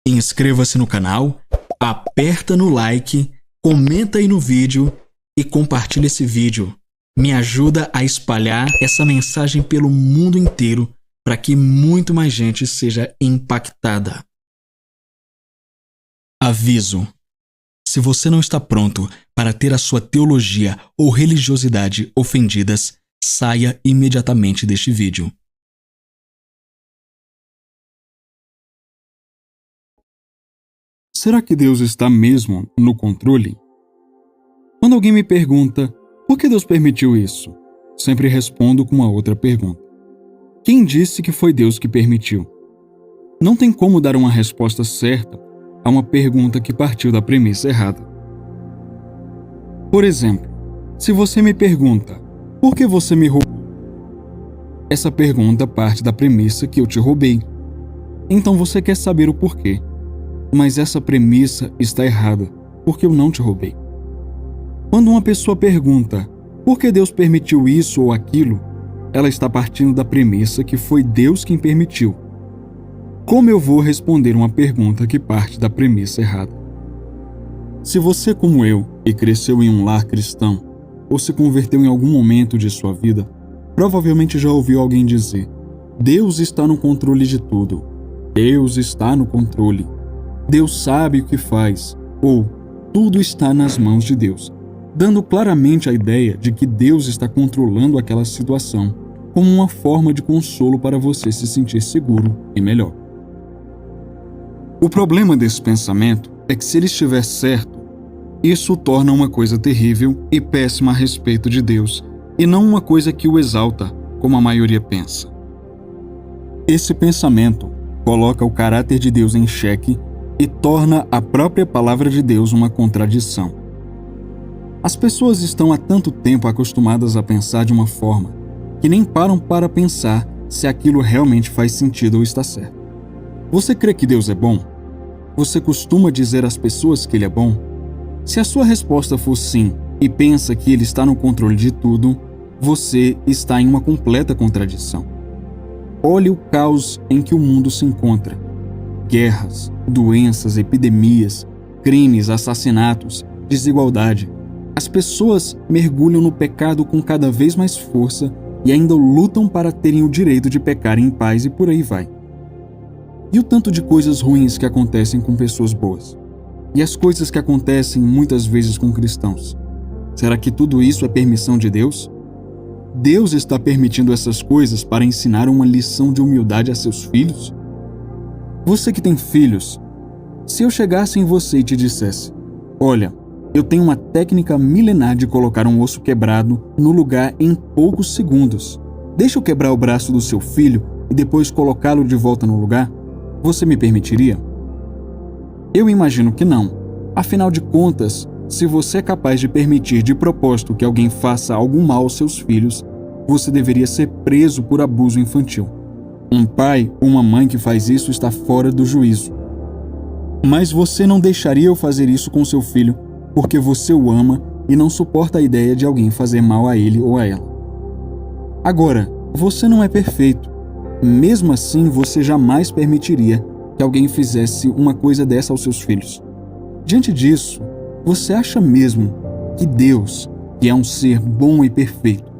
Inscreva-se no canal, aperta no like, comenta aí no vídeo e compartilha esse vídeo. Me ajuda a espalhar essa mensagem pelo mundo inteiro para que muito mais gente seja impactada. Aviso: se você não está pronto para ter a sua teologia ou religiosidade ofendidas, saia imediatamente deste vídeo. Será que Deus está mesmo no controle? Quando alguém me pergunta por que Deus permitiu isso, sempre respondo com uma outra pergunta. Quem disse que foi Deus que permitiu? Não tem como dar uma resposta certa a uma pergunta que partiu da premissa errada. Por exemplo, se você me pergunta por que você me roubou? Essa pergunta parte da premissa que eu te roubei. Então você quer saber o porquê. Mas essa premissa está errada, porque eu não te roubei. Quando uma pessoa pergunta por que Deus permitiu isso ou aquilo, ela está partindo da premissa que foi Deus quem permitiu. Como eu vou responder uma pergunta que parte da premissa errada? Se você, como eu, e cresceu em um lar cristão, ou se converteu em algum momento de sua vida, provavelmente já ouviu alguém dizer: Deus está no controle de tudo. Deus está no controle. Deus sabe o que faz, ou tudo está nas mãos de Deus, dando claramente a ideia de que Deus está controlando aquela situação como uma forma de consolo para você se sentir seguro e melhor. O problema desse pensamento é que, se ele estiver certo, isso o torna uma coisa terrível e péssima a respeito de Deus, e não uma coisa que o exalta, como a maioria pensa. Esse pensamento coloca o caráter de Deus em xeque e torna a própria palavra de Deus uma contradição. As pessoas estão há tanto tempo acostumadas a pensar de uma forma que nem param para pensar se aquilo realmente faz sentido ou está certo. Você crê que Deus é bom? Você costuma dizer às pessoas que Ele é bom? Se a sua resposta for sim e pensa que Ele está no controle de tudo, você está em uma completa contradição. Olhe o caos em que o mundo se encontra. Guerras, doenças, epidemias, crimes, assassinatos, desigualdade. As pessoas mergulham no pecado com cada vez mais força e ainda lutam para terem o direito de pecar em paz, e por aí vai. E o tanto de coisas ruins que acontecem com pessoas boas? E as coisas que acontecem muitas vezes com cristãos? Será que tudo isso é permissão de Deus? Deus está permitindo essas coisas para ensinar uma lição de humildade a seus filhos? Você que tem filhos, se eu chegasse em você e te dissesse: olha, eu tenho uma técnica milenar de colocar um osso quebrado no lugar em poucos segundos. Deixa eu quebrar o braço do seu filho e depois colocá-lo de volta no lugar? Você me permitiria? Eu imagino que não. Afinal de contas, se você é capaz de permitir de propósito que alguém faça algum mal aos seus filhos, você deveria ser preso por abuso infantil. Um pai ou uma mãe que faz isso está fora do juízo. Mas você não deixaria eu fazer isso com seu filho porque você o ama e não suporta a ideia de alguém fazer mal a ele ou a ela. Agora, você não é perfeito. Mesmo assim, você jamais permitiria que alguém fizesse uma coisa dessa aos seus filhos. Diante disso, você acha mesmo que Deus, que é um ser bom e perfeito,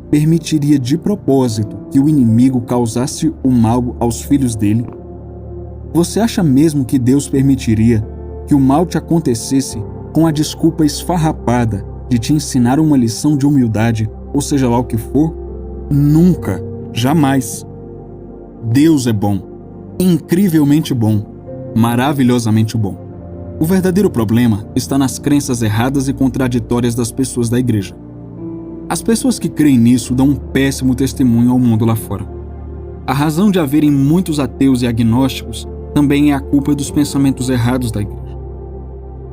permitiria de propósito que o inimigo causasse o mal aos filhos dele? Você acha mesmo que Deus permitiria que o mal te acontecesse com a desculpa esfarrapada de te ensinar uma lição de humildade, ou seja lá o que for? Nunca, jamais. Deus é bom, incrivelmente bom, maravilhosamente bom. O verdadeiro problema está nas crenças erradas e contraditórias das pessoas da igreja. As pessoas que creem nisso dão um péssimo testemunho ao mundo lá fora. A razão de haverem muitos ateus e agnósticos também é a culpa dos pensamentos errados da igreja.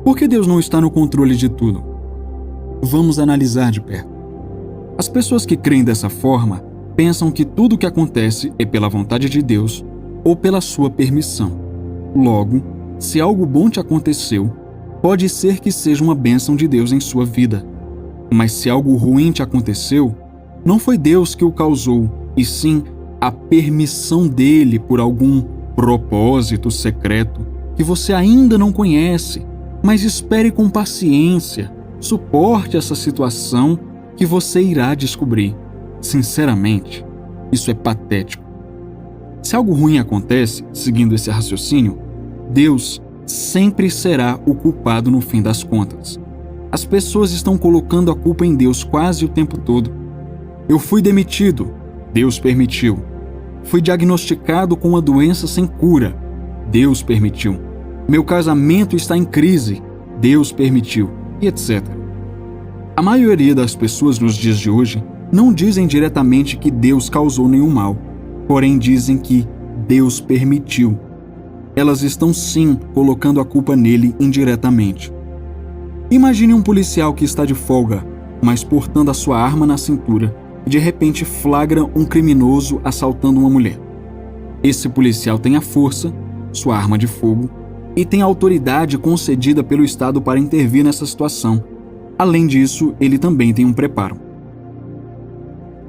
Por que Deus não está no controle de tudo? Vamos analisar de perto. As pessoas que creem dessa forma pensam que tudo o que acontece é pela vontade de Deus ou pela sua permissão. Logo, se algo bom te aconteceu, pode ser que seja uma bênção de Deus em sua vida. Mas se algo ruim te aconteceu, não foi Deus que o causou, e sim a permissão dele por algum propósito secreto que você ainda não conhece, mas espere com paciência, suporte essa situação que você irá descobrir. Sinceramente, isso é patético. Se algo ruim acontece, seguindo esse raciocínio, Deus sempre será o culpado no fim das contas. As pessoas estão colocando a culpa em Deus quase o tempo todo. Eu fui demitido, Deus permitiu. Fui diagnosticado com uma doença sem cura, Deus permitiu. Meu casamento está em crise, Deus permitiu, e etc. A maioria das pessoas nos dias de hoje não dizem diretamente que Deus causou nenhum mal, porém dizem que Deus permitiu. Elas estão sim colocando a culpa nele indiretamente. Imagine um policial que está de folga, mas portando a sua arma na cintura, e de repente flagra um criminoso assaltando uma mulher. Esse policial tem a força, sua arma de fogo, e tem a autoridade concedida pelo Estado para intervir nessa situação. Além disso, ele também tem um preparo.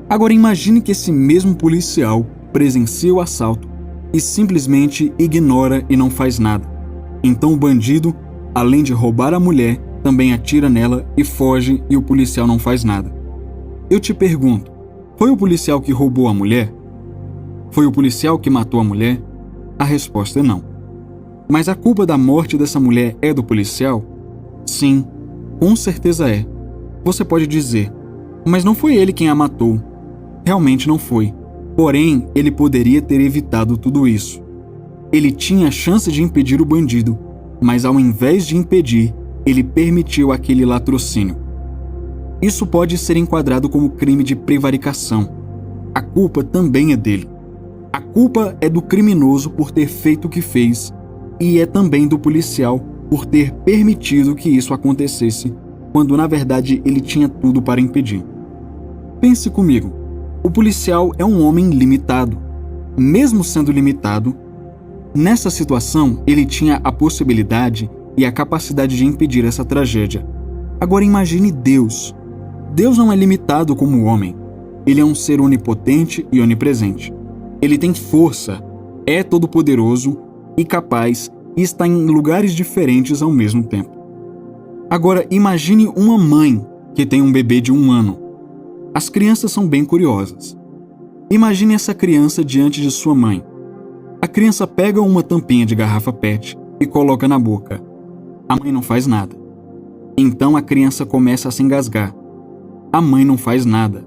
Agora imagine que esse mesmo policial presencia o assalto e simplesmente ignora e não faz nada. Então o bandido, além de roubar a mulher, também atira nela e foge e o policial não faz nada. Eu te pergunto, foi o policial que roubou a mulher? Foi o policial que matou a mulher? A resposta é não. Mas a culpa da morte dessa mulher é do policial? Sim, com certeza é. Você pode dizer, mas não foi ele quem a matou. Realmente não foi. Porém, ele poderia ter evitado tudo isso. Ele tinha a chance de impedir o bandido, mas ao invés de impedir, ele permitiu aquele latrocínio. Isso pode ser enquadrado como crime de prevaricação. A culpa também é dele. A culpa é do criminoso por ter feito o que fez e é também do policial por ter permitido que isso acontecesse, quando na verdade ele tinha tudo para impedir. Pense comigo. O policial é um homem limitado. Mesmo sendo limitado, nessa situação ele tinha a possibilidade e a capacidade de impedir essa tragédia. Agora imagine Deus. Deus não é limitado como o homem. Ele é um ser onipotente e onipresente. Ele tem força, é todo-poderoso e capaz e está em lugares diferentes ao mesmo tempo. Agora imagine uma mãe que tem um bebê de 1 ano. As crianças são bem curiosas. Imagine essa criança diante de sua mãe. A criança pega uma tampinha de garrafa PET e coloca na boca. A mãe não faz nada. Então a criança começa a se engasgar. A mãe não faz nada.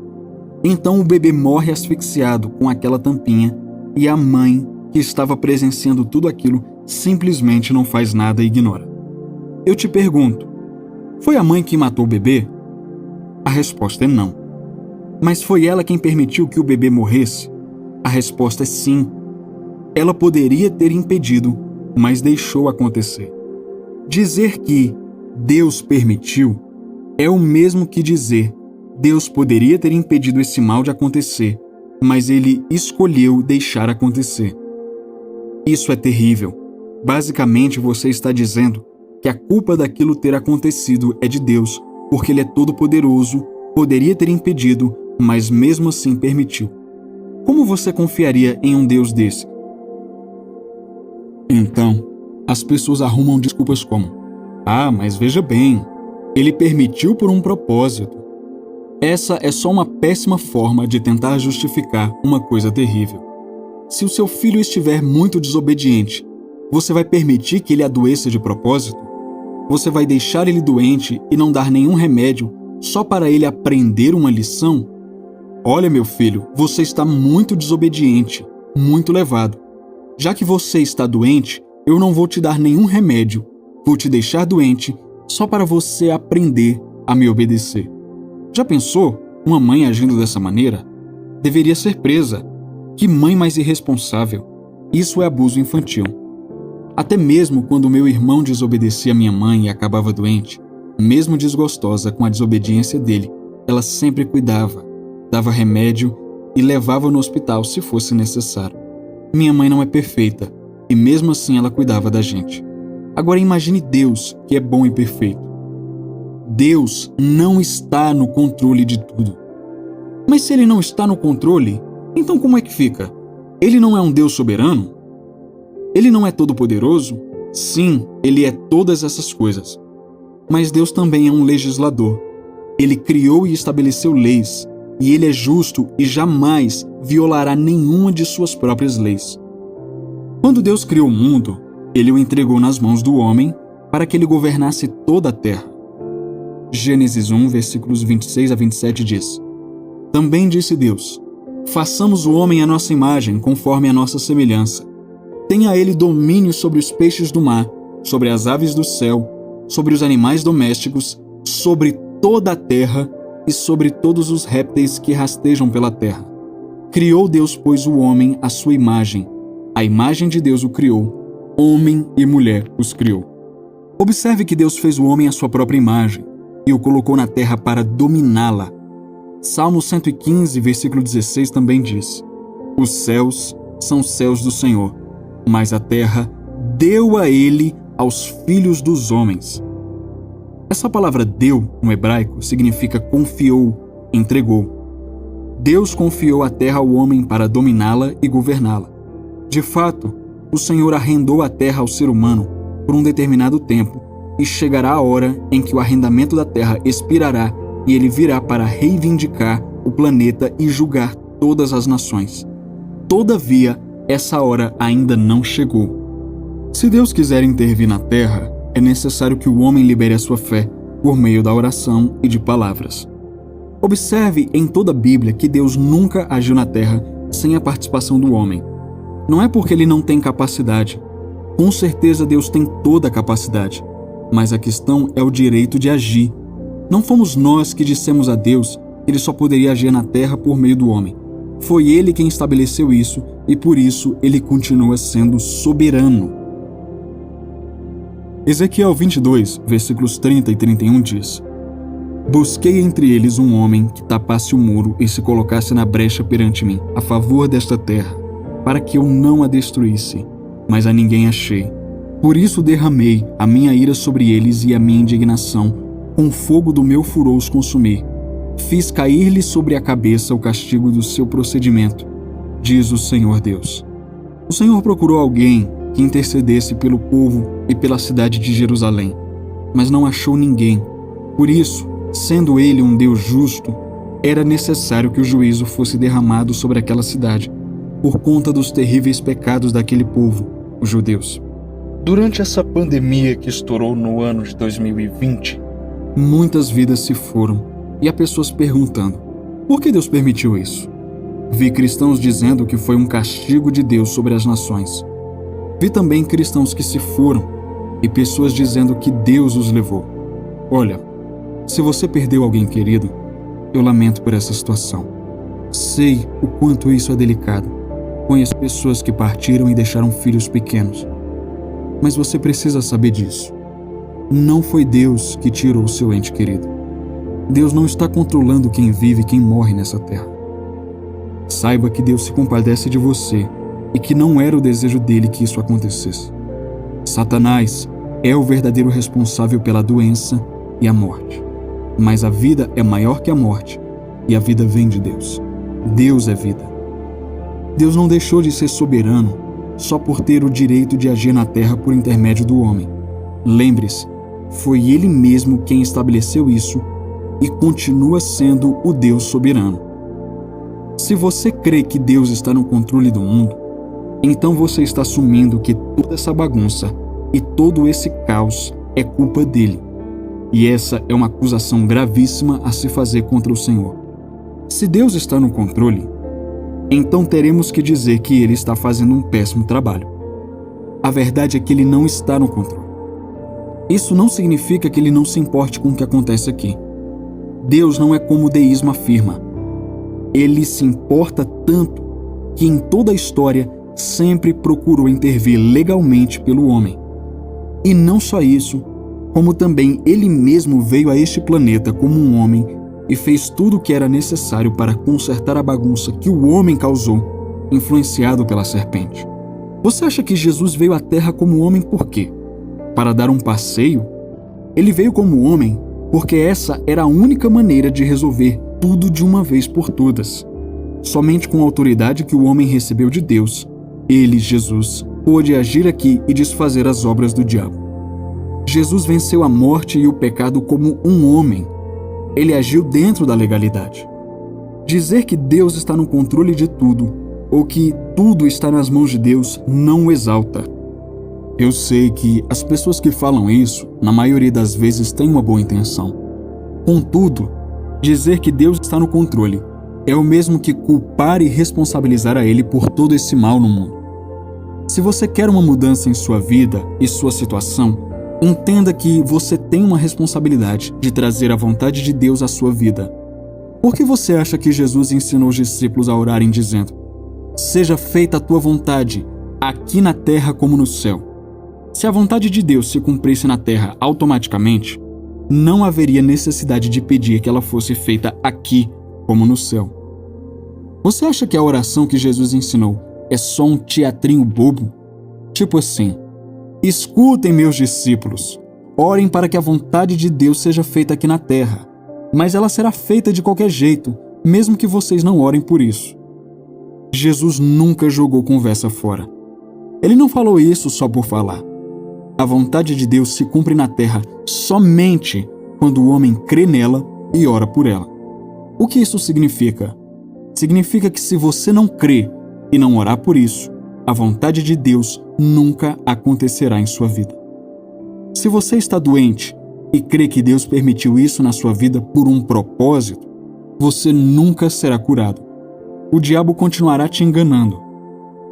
Então o bebê morre asfixiado com aquela tampinha e a mãe, que estava presenciando tudo aquilo, simplesmente não faz nada e ignora. Eu te pergunto, foi a mãe que matou o bebê? A resposta é não. Mas foi ela quem permitiu que o bebê morresse? A resposta é sim. Ela poderia ter impedido, mas deixou acontecer. Dizer que Deus permitiu é o mesmo que dizer Deus poderia ter impedido esse mal de acontecer, mas ele escolheu deixar acontecer. Isso é terrível. Basicamente, você está dizendo que a culpa daquilo ter acontecido é de Deus, porque ele é todo-poderoso, poderia ter impedido, mas mesmo assim permitiu. Como você confiaria em um Deus desse? Então, as pessoas arrumam desculpas como: mas veja bem, ele permitiu por um propósito. Essa é só uma péssima forma de tentar justificar uma coisa terrível. Se o seu filho estiver muito desobediente, você vai permitir que ele adoeça de propósito? Você vai deixar ele doente e não dar nenhum remédio só para ele aprender uma lição? Olha, meu filho, você está muito desobediente, muito levado. Já que você está doente, eu não vou te dar nenhum remédio. Vou te deixar doente só para você aprender a me obedecer. Já pensou uma mãe agindo dessa maneira? Deveria ser presa. Que mãe mais irresponsável. Isso é abuso infantil. Até mesmo quando meu irmão desobedecia a minha mãe e acabava doente, mesmo desgostosa com a desobediência dele, ela sempre cuidava, dava remédio e levava no hospital se fosse necessário. Minha mãe não é perfeita e mesmo assim ela cuidava da gente. Agora imagine Deus, que é bom e perfeito. Deus não está no controle de tudo. Mas se ele não está no controle, então como é que fica? Ele não é um Deus soberano? Ele não é todo-poderoso? Sim, ele é todas essas coisas. Mas Deus também é um legislador. Ele criou e estabeleceu leis, e ele é justo e jamais violará nenhuma de suas próprias leis. Quando Deus criou o mundo, ele o entregou nas mãos do homem para que ele governasse toda a terra. Gênesis 1, versículos 26 a 27 diz: Também disse Deus: Façamos o homem à nossa imagem, conforme a nossa semelhança. Tenha ele domínio sobre os peixes do mar, sobre as aves do céu, sobre os animais domésticos, sobre toda a terra e sobre todos os répteis que rastejam pela terra. Criou Deus, pois, o homem à sua imagem. A imagem de Deus o criou. Homem e mulher os criou. Observe que Deus fez o homem à sua própria imagem e o colocou na terra para dominá-la. Salmo 115, versículo 16 também diz: Os céus são céus do Senhor, mas a terra deu a ele aos filhos dos homens. Essa palavra deu, no hebraico, significa confiou, entregou. Deus confiou a terra ao homem para dominá-la e governá-la. De fato, o Senhor arrendou a terra ao ser humano por um determinado tempo, e chegará a hora em que o arrendamento da terra expirará e ele virá para reivindicar o planeta e julgar todas as nações. Todavia, essa hora ainda não chegou. Se Deus quiser intervir na terra, é necessário que o homem libere a sua fé por meio da oração e de palavras. Observe em toda a Bíblia que Deus nunca agiu na terra sem a participação do homem. Não é porque ele não tem capacidade. Com certeza Deus tem toda a capacidade, mas a questão é o direito de agir. Não fomos nós que dissemos a Deus que ele só poderia agir na terra por meio do homem. Foi ele quem estabeleceu isso e por isso ele continua sendo soberano. Ezequiel 22, versículos 30 e 31 diz: Busquei entre eles um homem que tapasse o muro e se colocasse na brecha perante mim, a favor desta terra, para que eu não a destruísse, mas a ninguém achei. Por isso derramei a minha ira sobre eles e a minha indignação, com o fogo do meu furor os consumi. Fiz cair-lhe sobre a cabeça o castigo do seu procedimento, diz o Senhor Deus. O Senhor procurou alguém que intercedesse pelo povo e pela cidade de Jerusalém, mas não achou ninguém. Por isso, sendo ele um Deus justo, era necessário que o juízo fosse derramado sobre aquela cidade, por conta dos terríveis pecados daquele povo, os judeus. Durante essa pandemia que estourou no ano de 2020, muitas vidas se foram e há pessoas perguntando: por que Deus permitiu isso? Vi cristãos dizendo que foi um castigo de Deus sobre as nações. Vi também cristãos que se foram e pessoas dizendo que Deus os levou. Olha, se você perdeu alguém querido, eu lamento por essa situação. Sei o quanto isso é delicado. Conheço pessoas que partiram e deixaram filhos pequenos. Mas você precisa saber disso. Não foi Deus que tirou o seu ente querido. Deus não está controlando quem vive e quem morre nessa terra. Saiba que Deus se compadece de você e que não era o desejo dele que isso acontecesse. Satanás é o verdadeiro responsável pela doença e a morte. Mas a vida é maior que a morte e a vida vem de Deus. Deus é vida. Deus não deixou de ser soberano só por ter o direito de agir na terra por intermédio do homem. Lembre-se, foi ele mesmo quem estabeleceu isso e continua sendo o Deus soberano. Se você crê que Deus está no controle do mundo, então você está assumindo que toda essa bagunça e todo esse caos é culpa dele. E essa é uma acusação gravíssima a se fazer contra o Senhor. Se Deus está no controle, então teremos que dizer que ele está fazendo um péssimo trabalho. A verdade é que ele não está no controle. Isso não significa que ele não se importe com o que acontece aqui. Deus não é como o deísmo afirma. Ele se importa tanto que em toda a história sempre procurou intervir legalmente pelo homem. E não só isso, como também ele mesmo veio a este planeta como um homem e fez tudo o que era necessário para consertar a bagunça que o homem causou, influenciado pela serpente. Você acha que Jesus veio à Terra como homem por quê? Para dar um passeio? Ele veio como homem porque essa era a única maneira de resolver tudo de uma vez por todas. Somente com a autoridade que o homem recebeu de Deus, ele, Jesus, pôde agir aqui e desfazer as obras do diabo. Jesus venceu a morte e o pecado como um homem. Ele agiu dentro da legalidade. Dizer que Deus está no controle de tudo, ou que tudo está nas mãos de Deus, não o exalta. Eu sei que as pessoas que falam isso, na maioria das vezes, têm uma boa intenção. Contudo, dizer que Deus está no controle é o mesmo que culpar e responsabilizar a Ele por todo esse mal no mundo. Se você quer uma mudança em sua vida e sua situação, entenda que você tem uma responsabilidade de trazer a vontade de Deus à sua vida. Por que você acha que Jesus ensinou os discípulos a orarem dizendo: "Seja feita a tua vontade, aqui na terra como no céu"? Se a vontade de Deus se cumprisse na terra automaticamente, não haveria necessidade de pedir que ela fosse feita aqui como no céu. Você acha que a oração que Jesus ensinou é só um teatrinho bobo? Tipo assim: "Escutem, meus discípulos, orem para que a vontade de Deus seja feita aqui na terra, mas ela será feita de qualquer jeito, mesmo que vocês não orem por isso." Jesus nunca jogou conversa fora. Ele não falou isso só por falar. A vontade de Deus se cumpre na terra somente quando o homem crê nela e ora por ela. O que isso significa? Significa que se você não crê e não orar por isso, a vontade de Deus nunca acontecerá em sua vida. Se você está doente e crê que Deus permitiu isso na sua vida por um propósito, você nunca será curado. O diabo continuará te enganando.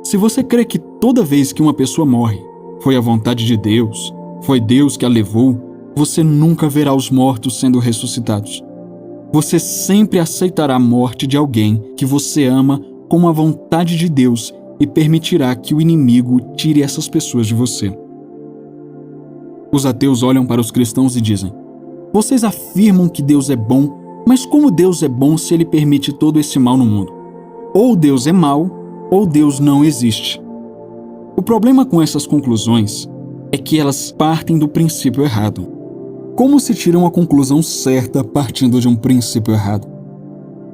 Se você crê que toda vez que uma pessoa morre, foi a vontade de Deus, foi Deus que a levou, você nunca verá os mortos sendo ressuscitados. Você sempre aceitará a morte de alguém que você ama como a vontade de Deus e permitirá que o inimigo tire essas pessoas de você. Os ateus olham para os cristãos e dizem: "Vocês afirmam que Deus é bom, mas como Deus é bom se Ele permite todo esse mal no mundo? Ou Deus é mau, ou Deus não existe." O problema com essas conclusões é que elas partem do princípio errado. Como se tira uma conclusão certa partindo de um princípio errado?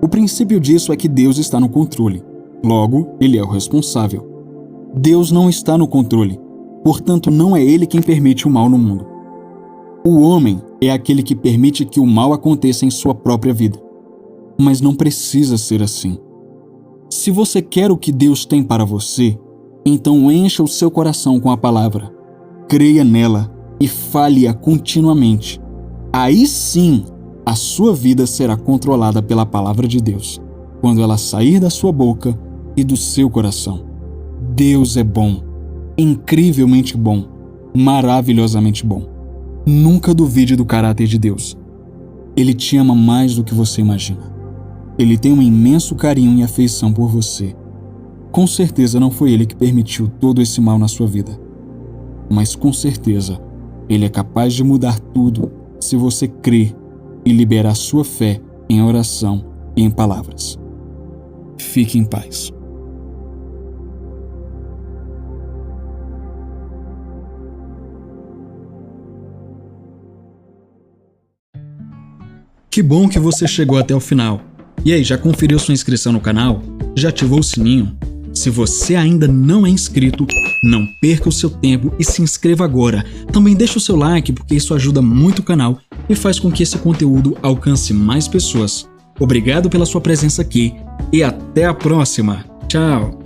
O princípio disso é que Deus está no controle. Logo, Ele é o responsável. Deus não está no controle, portanto não é Ele quem permite o mal no mundo. O homem é aquele que permite que o mal aconteça em sua própria vida. Mas não precisa ser assim. Se você quer o que Deus tem para você, então encha o seu coração com a palavra, creia nela e fale-a continuamente. Aí sim, a sua vida será controlada pela palavra de Deus, quando ela sair da sua boca e do seu coração. Deus é bom, incrivelmente bom, maravilhosamente bom. Nunca duvide do caráter de Deus. Ele te ama mais do que você imagina. Ele tem um imenso carinho e afeição por você. Com certeza não foi Ele que permitiu todo esse mal na sua vida. Mas com certeza, Ele é capaz de mudar tudo se você crer e liberar sua fé em oração e em palavras. Fique em paz. Que bom que você chegou até o final. E aí, já conferiu sua inscrição no canal? Já ativou o sininho? Se você ainda não é inscrito, não perca o seu tempo e se inscreva agora. Também deixa o seu like, porque isso ajuda muito o canal e faz com que esse conteúdo alcance mais pessoas. Obrigado pela sua presença aqui e até a próxima. Tchau!